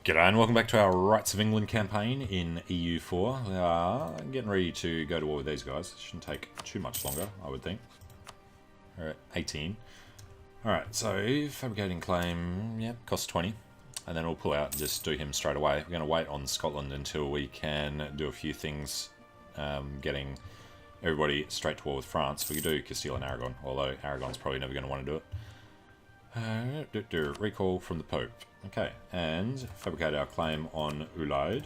G'day and welcome back to our Rights of England campaign in EU4. We are getting ready to go to war with these guys. Shouldn't take too much longer, I would think. We're at 18. Alright, so fabricating claim, yep, costs 20. And then we'll pull out and just do him straight away. We're going to wait on Scotland until we can do a few things, getting everybody straight to war with France. We could do Castile and Aragon, although Aragon's probably never going to want to do it. Recall from the Pope. Okay, and fabricate our claim on EUIV.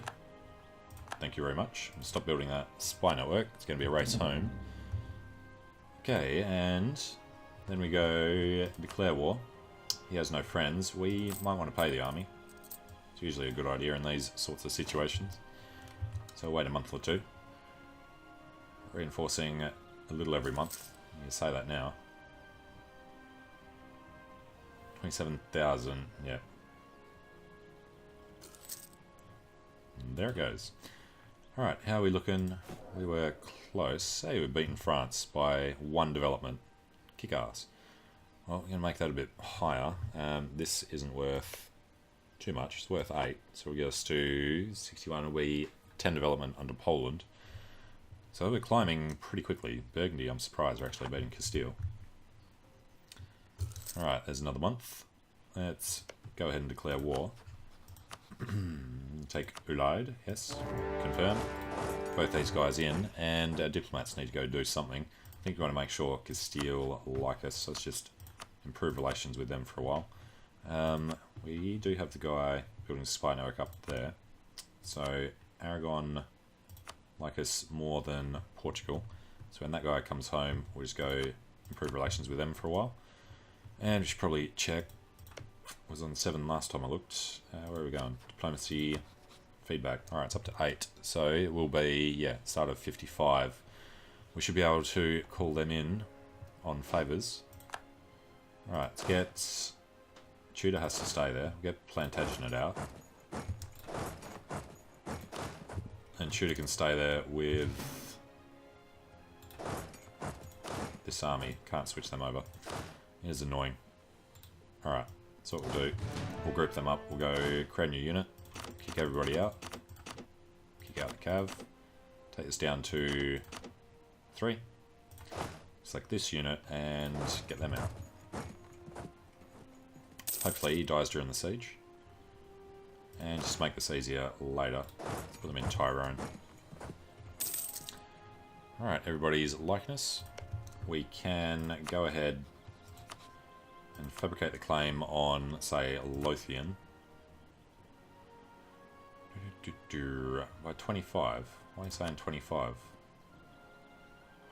Thank you very much. Stop building that spy network. It's going to be a race home. Okay, and then we go declare war. He has no friends. We might want to pay the army. It's usually a good idea in these sorts of situations. So wait a month or two. Reinforcing a little every month. You say that now. 27,000, yeah. And there it goes. Alright, how are we looking? We were close. Hey, we've beaten France by 1 development. Kick ass. Well, we're going to make that a bit higher. This isn't worth too much. It's worth 8. So we'll get us to 61. It'll be 10 development under Poland. So we're climbing pretty quickly. Burgundy, I'm surprised, are actually beating Castile. Alright, there's another month. Let's go ahead and declare war. Take EUIV, yes. Confirm. Both these guys in, and our diplomats need to go do something. I think we want to make sure Castile like us, so let's just improve relations with them for a while. We do have the guy building a spy network up there. So Aragon like us more than Portugal. So when that guy comes home, we'll just go improve relations with them for a while. And we should probably check. Was on 7 last time I looked. Where are we going? Diplomacy, feedback. Alright, it's up to 8. So it will be, yeah, start of 55. We should be able to call them in on favours. Alright, let's get... Tudor has to stay there. We'll get Plantagenet out. And Tudor can stay there with this army. Can't switch them over. It is annoying. Alright, that's what we'll do. We'll group them up. We'll go create a new unit. Kick everybody out. Kick out the cav. Take this down to 3. Select this unit and get them out. Hopefully he dies during the siege. And just make this easier later. Let's put them in Tyrone. Alright, everybody's likeness. We can go ahead and fabricate the claim on, say, Lothian. By 25. Why are you saying 25?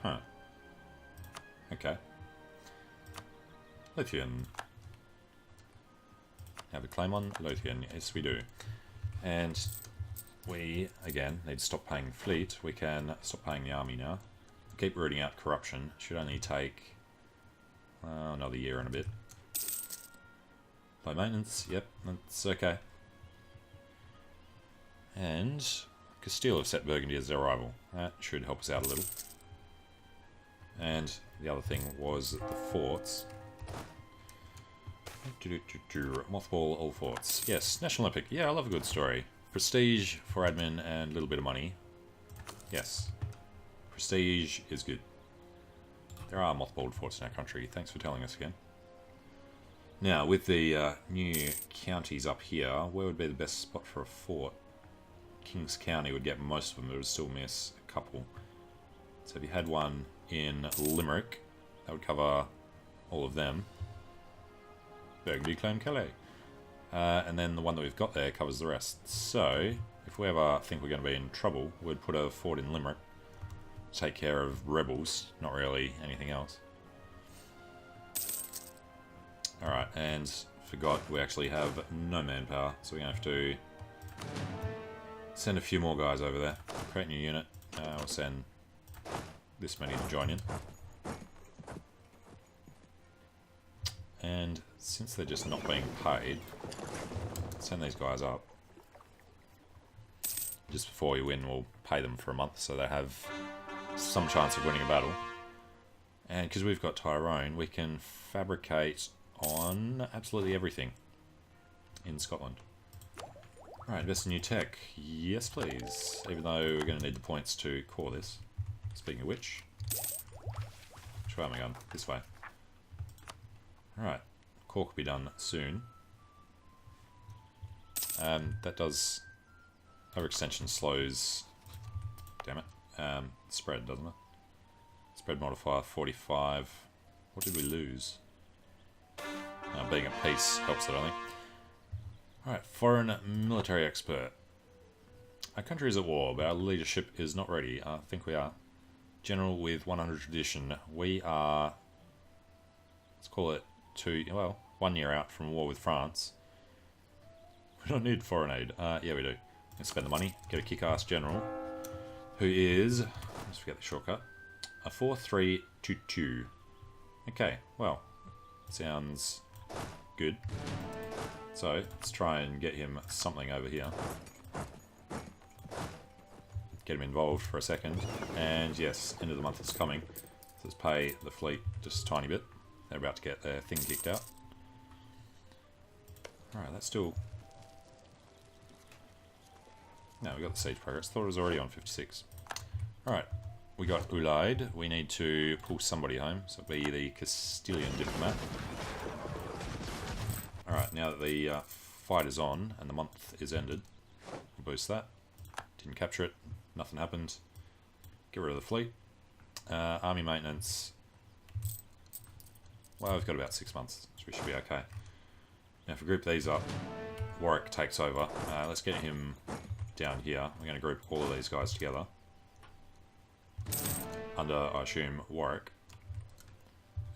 Huh. Okay. Lothian. Have a claim on Lothian. Yes, we do. And we, again, need to stop paying fleet. We can stop paying the army now. Keep rooting out corruption. Should only take another year and a bit. Low maintenance, yep, that's okay. And Castile have set Burgundy as their rival. That should help us out a little. And the other thing was the forts. Mothball all forts. Yes, National Olympic. Yeah, I love a good story. Prestige for admin and a little bit of money. Yes. Prestige is good. There are mothballed forts in our country. Thanks for telling us again. Now, with the new counties up here, where would be the best spot for a fort? Kings County would get most of them, but it would still miss a couple. So if you had one in Limerick, that would cover all of them. Burgundy, claim Calais. And then the one that we've got there covers the rest. So, if we ever think we're going to be in trouble, we'd put a fort in Limerick. Take care of rebels, not really anything else. Alright, and forgot we actually have no manpower, so we're going to have to send a few more guys over there. Create a new unit. We'll send this many to join in. And since they're just not being paid, send these guys up. Just before we win, we'll pay them for a month so they have some chance of winning a battle. And because we've got Tyrone, we can fabricate on absolutely everything in Scotland. Alright, invest in new tech. Yes, please. Even though we're going to need the points to core this. Speaking of which, which way am I going? This way. Alright, core could be done soon. That does... Overextension slows... Damn it. Spread, doesn't it? Spread modifier 45. What did we lose? Being at peace helps it, I think. Alright, foreign military expert. Our country is at war, but our leadership is not ready. I think we are. General with 100 tradition. We are... Let's call it 1 year out from war with France. We don't need foreign aid. Yeah, we do. Let's spend the money. Get a kick-ass general. Who is... Let's forget the shortcut. A 4-3-2-2. Okay, well, sounds good. So, let's try and get him something over here. Get him involved for a second. And yes, end of the month is coming. So let's pay the fleet just a tiny bit. They're about to get their thing kicked out. Alright, that's still... No, we got the siege progress. Thought it was already on 56. Alright, we got EUIV. We need to pull somebody home. So it'll be the Castilian diplomat. Alright, now that the fight is on and the month is ended, we'll boost that. Didn't capture it. Nothing happened. Get rid of the fleet. Army maintenance. Well, we've got about 6 months, so we should be okay. Now if we group these up, Warwick takes over. Let's get him down here. We're going to group all of these guys together. Under, I assume, Warwick.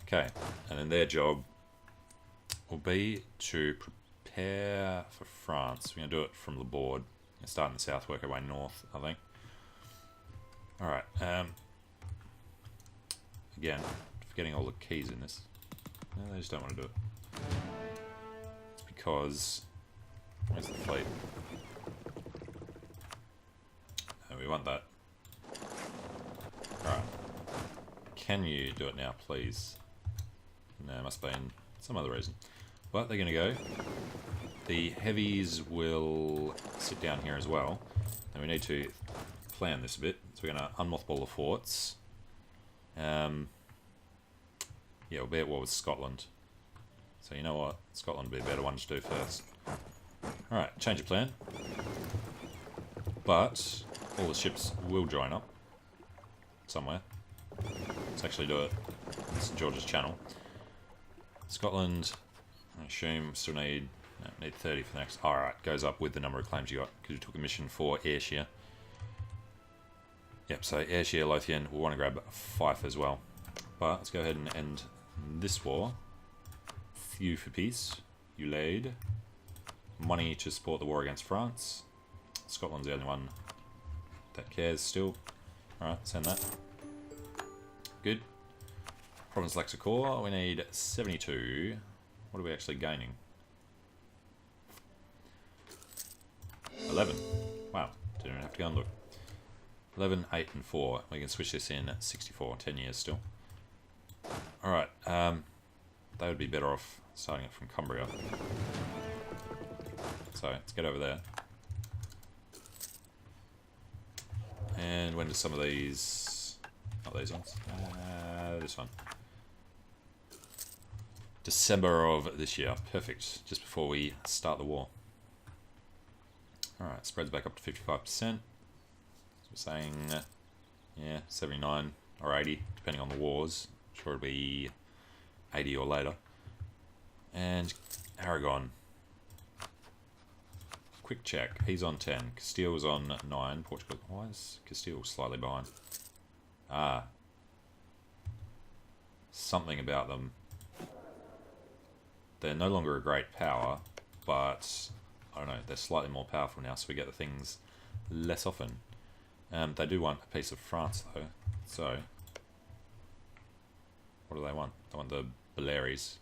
Okay, and then their job will be to prepare for France. We're going to do it from the board. Start in the south, work our way north, I think. Alright, again, forgetting all the keys in this. No, they just don't want to do it. It's because... Where's the fleet? We want that. Alright. Can you do it now, please? No, it must be in some other reason. But they're going to go. The heavies will sit down here as well. And we need to plan this a bit. So we're going to unmothball the forts. Yeah, we'll be at war with Scotland. So you know what? Scotland would be a better one to do first. Alright, change of plan. But all the ships will join up. Somewhere. Let's actually do it in St. George's Channel. Scotland, I assume, still need 30 for the next... Alright, goes up with the number of claims you got, because you took a mission for Ayrshire. Yep, so Ayrshire, Lothian, we'll want to grab Fife as well. But let's go ahead and end this war. Few for peace. EUIV. Money to support the war against France. Scotland's the only one that cares still. Alright, send that. Good. Province Lexicor, we need 72. What are we actually gaining? 11. Wow, didn't even have to go and look. 11, 8, and 4. We can switch this in at 64, 10 years still. Alright, they would be better off starting it from Cumbria. So, let's get over there. And when do some of these... Not these ones. This one. December of this year. Perfect. Just before we start the war. Alright, spreads back up to 55%. So we're saying, yeah, 79 or 80, depending on the wars. I'm sure it'll be 80 or later. And Aragon. Quick check. He's on 10. Castile's on 9. Portugal. Why is Castile slightly behind? Ah. Something about them. They're no longer a great power, but I don't know, they're slightly more powerful now, so we get the things less often. They do want a piece of France, though, so what do they want? They want the Baleares,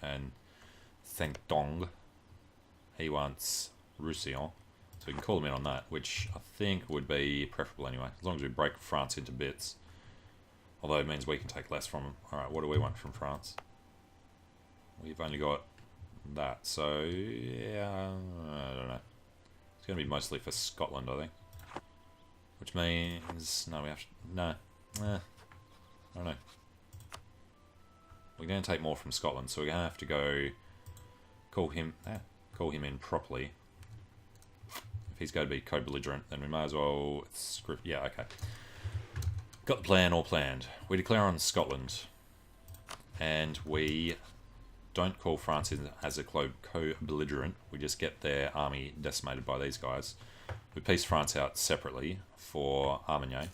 and Thengdong, he wants Roussillon, so we can call him in on that, which I think would be preferable anyway, as long as we break France into bits. Although it means we can take less from them. Alright, what do we want from France? We've only got that, so yeah, I don't know. It's going to be mostly for Scotland, I think. Which means... No, we have to... No. I don't know. We're going to take more from Scotland, so we're going to have to go... Call him in properly. If he's going to be co-belligerent, then we may as well... Yeah, okay. Got the plan all planned. We declare on Scotland. And we don't call France in as a co-belligerent. We just get their army decimated by these guys. We piece France out separately for Armagnac.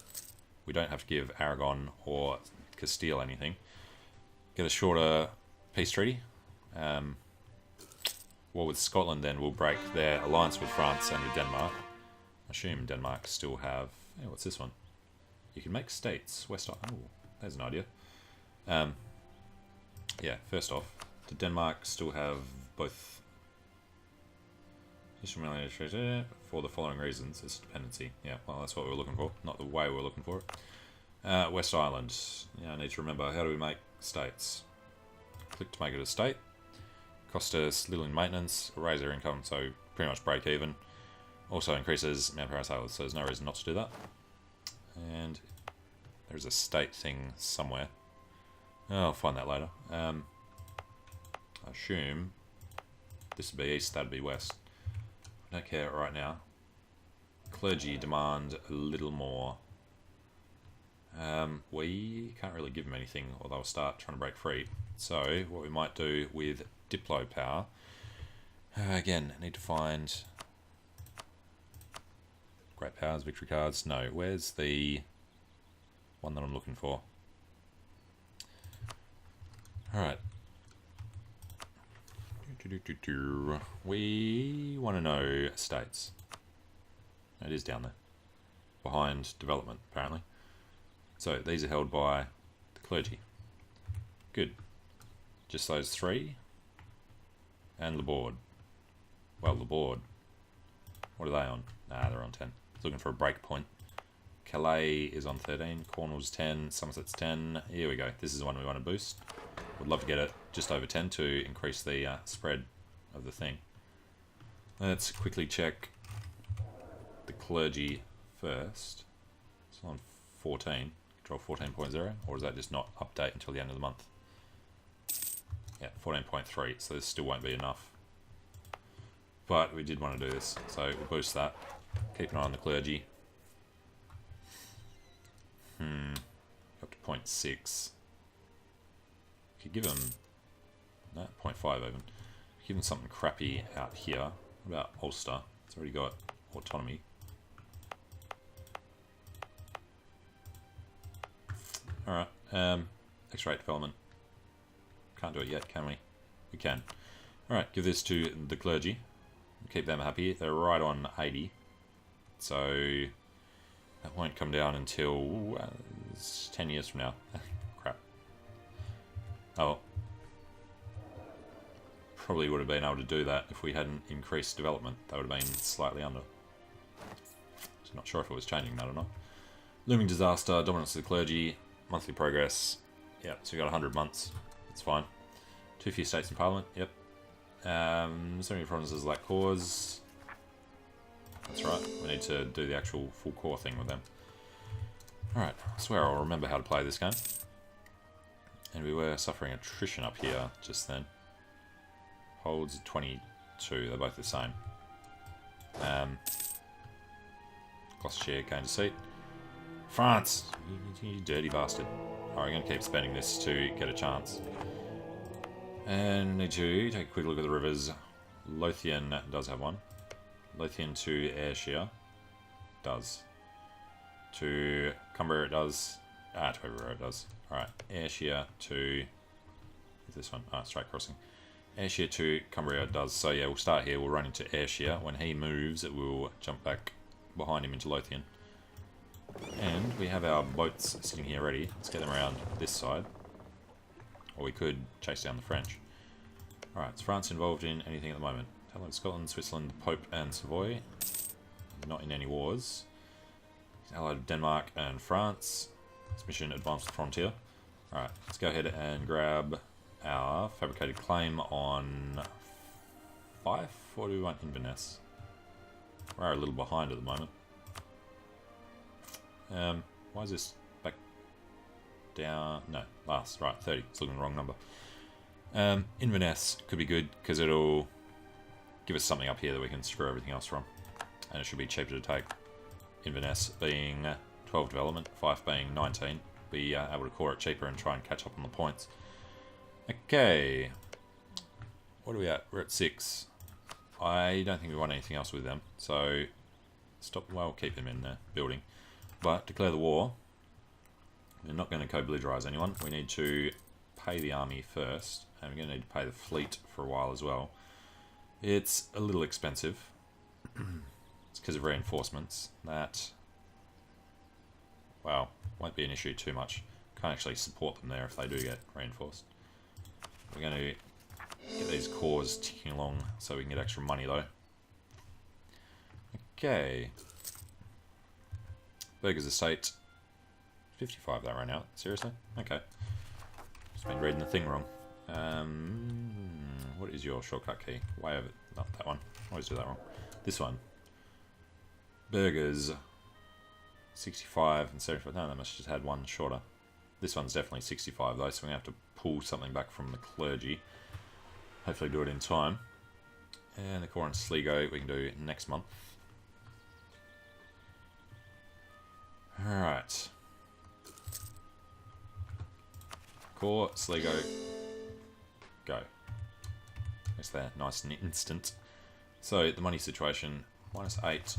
We don't have to give Aragon or Castile anything. Get a shorter peace treaty. War with Scotland then will break their alliance with France and with Denmark. I assume Denmark still have... Hey, what's this one? You can make states. West... Oh, there's an idea. Yeah, first off, did Denmark still have both... For the following reasons, it's dependency. Yeah, well, that's what we were looking for. Not the way we were looking for it. West Island. Yeah, I need to remember, how do we make states? Click to make it a state. Cost us little in maintenance, raise our income, so pretty much break even. Also increases manpower sailors, so there's no reason not to do that. And there's a state thing somewhere. I'll find that later. I assume this would be east, that'd be west. I don't care right now. Clergy demand a little more. We can't really give them anything, or they'll start trying to break free. So, what we might do with Diplo power... again, I need to find... Great powers, victory cards. No, where's the one that I'm looking for? Alright. We want to know states. It is down there. Behind development, apparently. So, these are held by the clergy. Good. Just those three. And the board. Well, the board. What are they on? Nah, they're on 10. Looking for a break point. Calais is on 13. Cornwall's 10. Somerset's 10. Here we go. This is the one we want to boost. Would love to get it just over 10 to increase the spread of the thing. Let's quickly check the clergy first. It's on 14. Control 14.0. Or does that just not update until the end of the month? Yeah, 14.3. So this still won't be enough. But we did want to do this. So we'll boost that. Keep an eye on the clergy. Up to 0.6. Could give them... No, 0.5 even. Give them something crappy out here. What about Ulster? It's already got autonomy. Alright. X-rate development. Can't do it yet, can we? We can. Alright, give this to the clergy. Keep them happy. They're right on 80. So... that won't come down until 10 years from now. Crap. Oh. Probably would have been able to do that if we hadn't increased development. That would have been slightly under. So not sure if it was changing that or not. Looming disaster, dominance of the clergy, monthly progress. Yep, so we got 100 months. That's fine. Too few states in parliament. Yep. So many provinces lack cause. That's right. We need to do the actual full core thing with them. Alright, I swear I'll remember how to play this game. And we were suffering attrition up here just then. Holds 22, they're both the same. Gloucestershire gained a seat. France! You dirty bastard. Alright, I'm going to keep spending this to get a chance. And need to take a quick look at the rivers. Lothian does have one. Lothian to Ayrshire does. To Cumbria it does. To everywhere it does. Alright, Ayrshire to... What's this one? Straight crossing. Ayrshire to Cumbria it does. So yeah, we'll start here. We'll run into Ayrshire. When he moves, it will jump back behind him into Lothian. And we have our boats sitting here ready. Let's get them around this side. Or we could chase down the French. Alright, is France involved in anything at the moment? Hello, Scotland, Switzerland, Pope and Savoy. Not in any wars. Allied with Denmark and France. This mission advanced the frontier. Alright, let's go ahead and grab our fabricated claim on Fife. Or do we want Inverness? We're a little behind at the moment. Why is this back down? No, last. Right, 30. It's looking at the wrong number. Inverness could be good because it'll give us something up here that we can screw everything else from. And it should be cheaper to take. Inverness being 12 development, Fife being 19. Be able to core it cheaper and try and catch up on the points. Okay. What are we at? We're at 6. I don't think we want anything else with them. So, stop. Well, keep them in there, building. But, declare the war. We're not going to co-belligerise anyone. We need to pay the army first. And we're going to need to pay the fleet for a while as well. It's a little expensive. It's because of reinforcements. That, well, won't be an issue too much. Can't actually support them there if they do get reinforced. We're going to get these cores ticking along so we can get extra money though. Okay. Burgers Estate. 55 that ran out. Seriously? Okay. Just been reading the thing wrong. What is your shortcut key? Way over. Not that one. Always do that wrong. This one. Burgers. 65 and 75. No, they must have just had one shorter. This one's definitely 65 though, so we're going to have to pull something back from the clergy. Hopefully do it in time. And the core in Sligo we can do next month. Alright. Core, Sligo, go. That's there, nice and instant. So, the money situation, -8.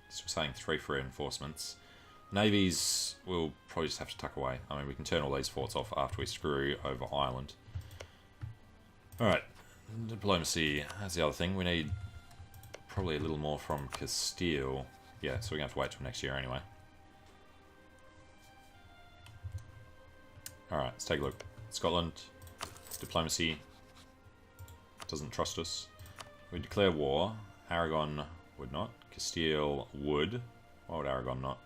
So we're saying 3 for reinforcements. Navies we'll probably just have to tuck away. I mean, we can turn all these forts off after we screw over Ireland. Alright, diplomacy, that's the other thing. We need probably a little more from Castile. Yeah, so we're going to have to wait till next year anyway. Alright, let's take a look. Scotland, diplomacy, doesn't trust us. We declare war. Aragon would not. Castile would. Why would Aragon not?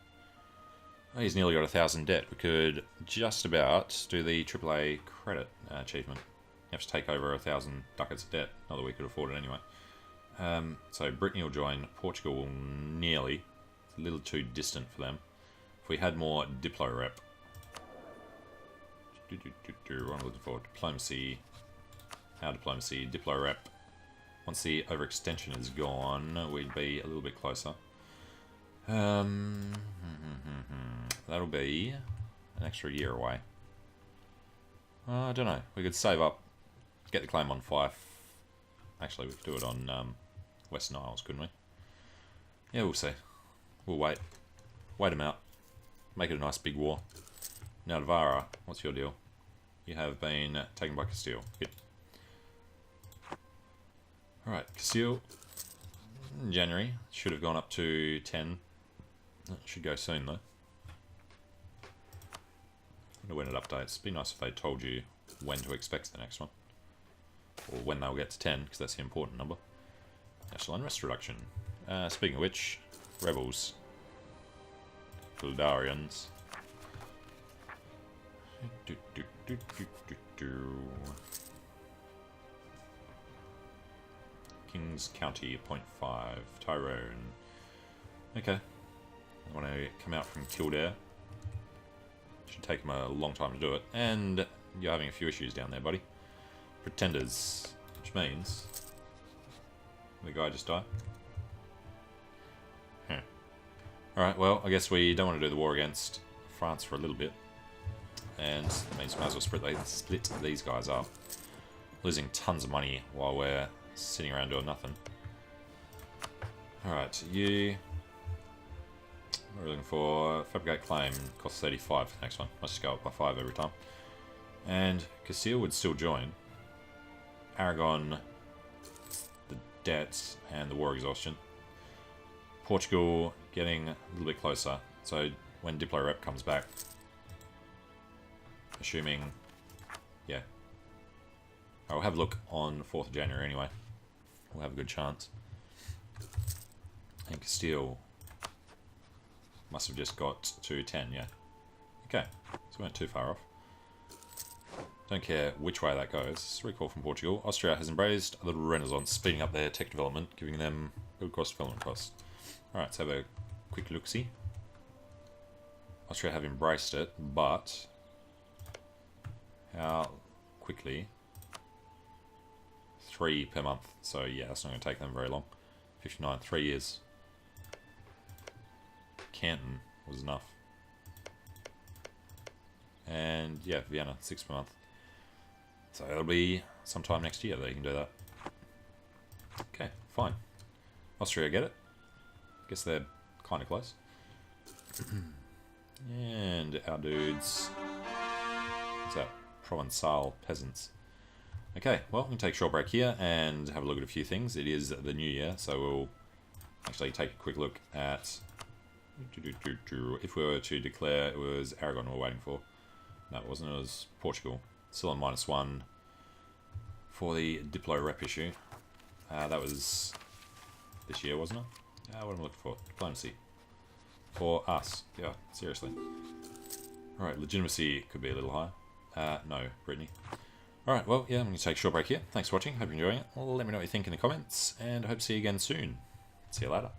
Oh, he's nearly got 1,000 debt. We could just about do the AAA credit achievement. You have to take over 1,000 ducats of debt. Not that we could afford it anyway. So Brittany will join. Portugal will nearly. It's a little too distant for them. If we had more Diplo rep. What I'm looking for. Diplomacy. Our diplomacy. Diplo rep. Once the overextension is gone, we'd be a little bit closer. That'll be an extra year away. I don't know. We could save up, get the claim on Fife. Actually, we could do it on Western Isles, couldn't we? Yeah, we'll see. We'll wait. Wait them out. Make it a nice big war. Now, Navarra, what's your deal? You have been taken by Castile. Yep. Alright, Castile. In January. Should have gone up to 10. Should go soon though. I wonder when it updates. It'd be nice if they told you when to expect the next one. Or when they'll get to 10, because that's the important number. National unrest reduction. Speaking of which, rebels. Guildarians. Kings County, 0.5. Tyrone. Okay. I want to come out from Kildare. Should take them a long time to do it. And you're having a few issues down there, buddy. Pretenders. Which means... the guy just died. Huh. Alright, well, I guess we don't want to do the war against France for a little bit. And that means we might as well split these guys up. Losing tons of money while we're sitting around doing nothing. Alright, you... what are we looking for? Fabricate claim, costs 35 for the next one. Let's just go up by 5 every time. And Castile would still join. Aragon, the debts and the war exhaustion. Portugal getting a little bit closer. So when Diplo Rep comes back, assuming, yeah. I'll have a look on 4th of January anyway. We'll have a good chance. And Castile must have just got to 10, yeah. Okay, so we weren't too far off. Don't care which way that goes. Recall from Portugal. Austria has embraced the Renaissance, speeding up their tech development, giving them good cost development costs. Alright, let's have a quick look-see. Austria have embraced it, but how quickly? 3 per month, so yeah, that's not going to take them very long. 59, 3 years. Canton was enough. And yeah, Vienna, 6 per month. So it'll be sometime next year that you can do that. Okay, fine. Austria get it. Guess they're kind of close. And our dudes... What's that? Provençal peasants. Okay, well, we can take a short break here and have a look at a few things. It is the new year, so we'll actually take a quick look at... If we were to declare, it was Aragon we were waiting for. No, it wasn't. It was Portugal. Still on -1 for the Diplo rep issue. That was this year, wasn't it? What am I looking for? Diplomacy. For us. Yeah, seriously. Alright, legitimacy could be a little higher. No, Brittany. Alright, well, yeah, I'm going to take a short break here. Thanks for watching. Hope you're enjoying it. Let me know what you think in the comments, and I hope to see you again soon. See you later.